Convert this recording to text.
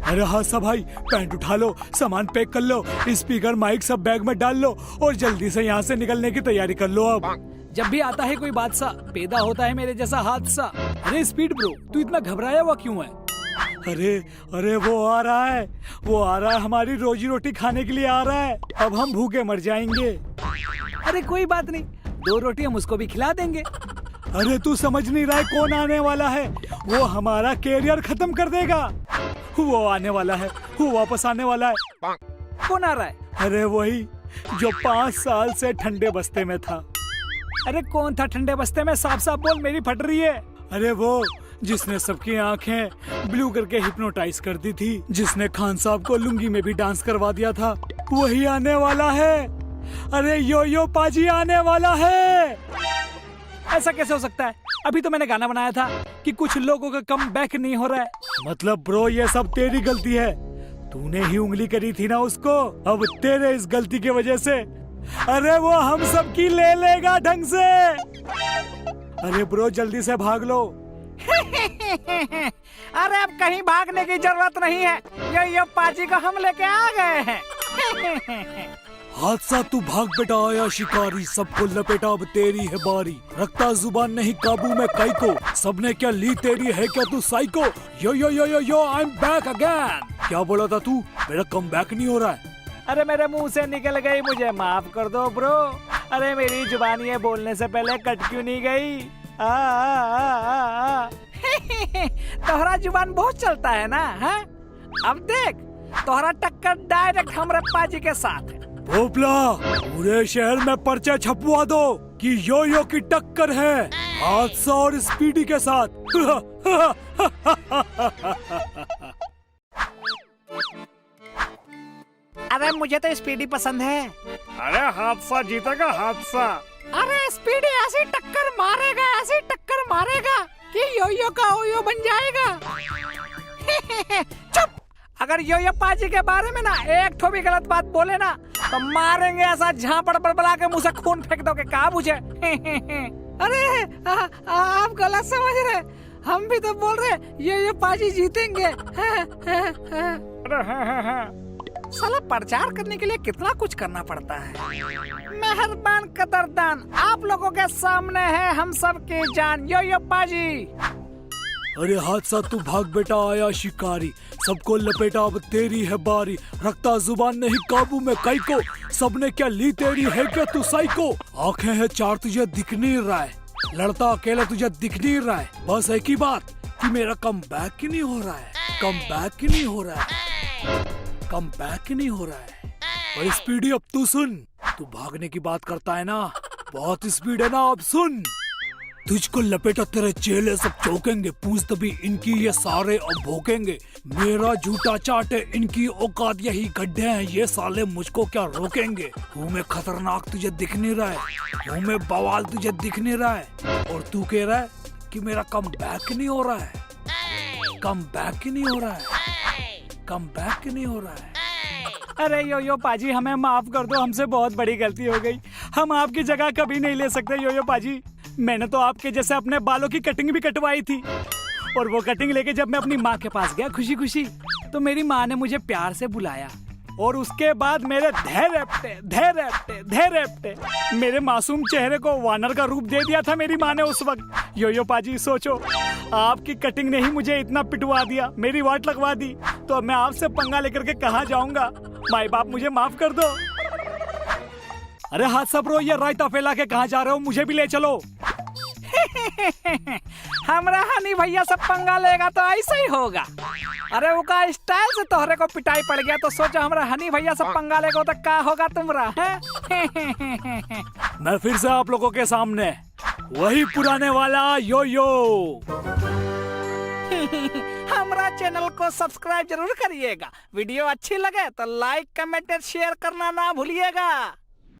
अरे हाँ सब भाई, पैंट उठा लो, सामान पैक कर लो, स्पीकर माइक सब बैग में डाल लो और जल्दी से यहाँ से निकलने की तैयारी कर लो। अब जब भी आता है कोई बादशाह, पैदा होता है मेरे जैसा हादसा। अरे स्पीड ब्रो, तू इतना घबराया हुआ क्यों है? अरे अरे वो आ रहा है, हमारी रोजी रोटी खाने के लिए आ रहा है। अब हम भूखे मर जाएंगे। अरे कोई बात नहीं, 2 रोटी हम उसको भी खिला देंगे। अरे तू समझ नहीं रहा है कौन आने वाला है? वो हमारा कैरियर खत्म कर देगा। वो आने वाला है, वो वापस आने वाला है। कौन आ रहा है? अरे वही जो 5 साल से ठंडे बस्ते में था। अरे कौन था ठंडे बस्ते में? साफ साफ बोल, मेरी फट रही है। अरे वो जिसने सबकी आंखें ब्लू करके हिप्नोटाइज कर दी थी, जिसने खान साहब को लुंगी में भी डांस करवा दिया था, वही आने वाला है। अरे यो पाजी आने वाला है। ऐसा कैसे हो सकता है? अभी तो मैंने गाना बनाया था कि कुछ लोगों का कम बैक नहीं हो रहा है। मतलब ब्रो ये सब तेरी गलती है, तूने ही उंगली करी थी ना उसको। अब तेरे इस गलती की वजह से अरे वो हम सब की ले लेगा ढंग से। अरे ब्रो जल्दी से भाग लो। अरे अब कहीं भागने की जरूरत नहीं है, यो पाजी को हम लेके आ गए हैं। हादसा तू भाग बेटा आया शिकारी, सबको लपेटा अब तेरी है बारी। रखता जुबान नहीं काबू में कई को, सबने क्या ली तेरी है क्या तू psycho. Yo I am back again. क्या बोला था तू? मेरा कम बैक नहीं हो रहा है। अरे मेरे मुंह से निकल गई, मुझे माफ कर दो ब्रो। अरे मेरी जुबान ये बोलने से पहले कट क्यों नहीं गई? तोहरा जुबान बहुत चलता है ना, है? अब देख, तोहरा टक्कर डायरेक्ट हमरे पाजी के साथ है। भोपला, पूरे शहर में पर्चे छपवा दो कि यो की टक्कर है हादसा और स्पीडी के साथ। अरे मुझे तो स्पीडी पसंद है। अरे हादसा जीतेगा हादसा। अरे स्पीडी ऐसी टक्कर मारेगा कि यो का ओयो बन जाएगा। चुप! अगर यो पाजी के बारे में ना एक ठो भी गलत बात बोले ना तो मारेंगे ऐसा झापड़ बड़बड़ा के मुंह से खून फेंक दोगे का मुझे। अरे आप गलत समझ रहे, हम भी तो बोल रहे यो पाजी जीतेंगे। साला प्रचार करने के लिए कितना कुछ करना पड़ता है। मेहरबान कदरदान, आप लोगों के सामने है हम सब की जान, यो पाजी। अरे हादसा तू भाग बेटा आया शिकारी, सबको लपेटा अब तेरी है बारी। रखता जुबान नहीं काबू में कई को, सबने क्या ली तेरी है क्या तू साइको। आंखें है 4 तुझे दिख नहीं रहा है, लड़ता अकेला तुझे दिख नहीं रहा है। बस एक ही बात कि मेरा कम बैक ही नहीं हो रहा है, कम बैक ही नहीं हो रहा है, कम बैक ही नहीं हो रहा है। और स्पीडी अब तू सुन, तू भागने की बात करता है ना, बहुत स्पीड है ना। अब सुन, तुझको लपेटा तेरे चेले सब चौकेंगे, पूछ तभी इनकी ये सारे अब भोकेंगे। मेरा जूता चाटे इनकी औकात, यही गड्ढे हैं ये साले मुझको क्या रोकेंगे। हूँ मैं खतरनाक तुझे दिख नहीं रहा है, हूँ मैं बवाल तुझे दिख नहीं रहा है, और तू कह रहा है कि मेरा कम बैक नहीं हो रहा है, कम बैक ही नहीं हो रहा है, कम बैक ही नहीं हो रहा है। अरे यो पाजी, हमें माफ कर दो, हमसे बहुत बड़ी गलती हो गई। हम आपकी जगह कभी नहीं ले सकते यो पाजी। मैंने तो आपके जैसे अपने बालों की कटिंग भी कटवाई थी, और वो कटिंग लेके जब मैं अपनी माँ के पास गया खुशी खुशी, तो मेरी माँ ने मुझे प्यार से बुलाया, और उसके बाद मेरे धैर्य मेरे मासूम चेहरे को वानर का रूप दे दिया था मेरी माँ ने उस वक्त। यो पाजी सोचो, आपकी कटिंग ने ही मुझे इतना पिटवा दिया, मेरी वाट लगवा दी, तो अब मैं आपसे पंगा लेकर के कहाँ जाऊंगा? माई बाप मुझे माफ कर दो। अरे हादसा ब्रो, ये रायता फैला के कहाँ जा रहे हो? मुझे भी ले चलो। हमरा हनी भैया सब पंगा लेगा तो ऐसा ही होगा। अरे वो का स्टाइल से तोहरे को पिटाई पड़ गया, तो सोचो हमरा हनी भैया सब पंगा लेगा तो क्या होगा तुमरा है? मैं फिर से आप लोगों के सामने वही पुराने वाला यो। हमारा चैनल को सब्सक्राइब जरूर करिएगा। वीडियो अच्छी लगे तो लाइक कमेंट शेयर करना ना भूलिएगा।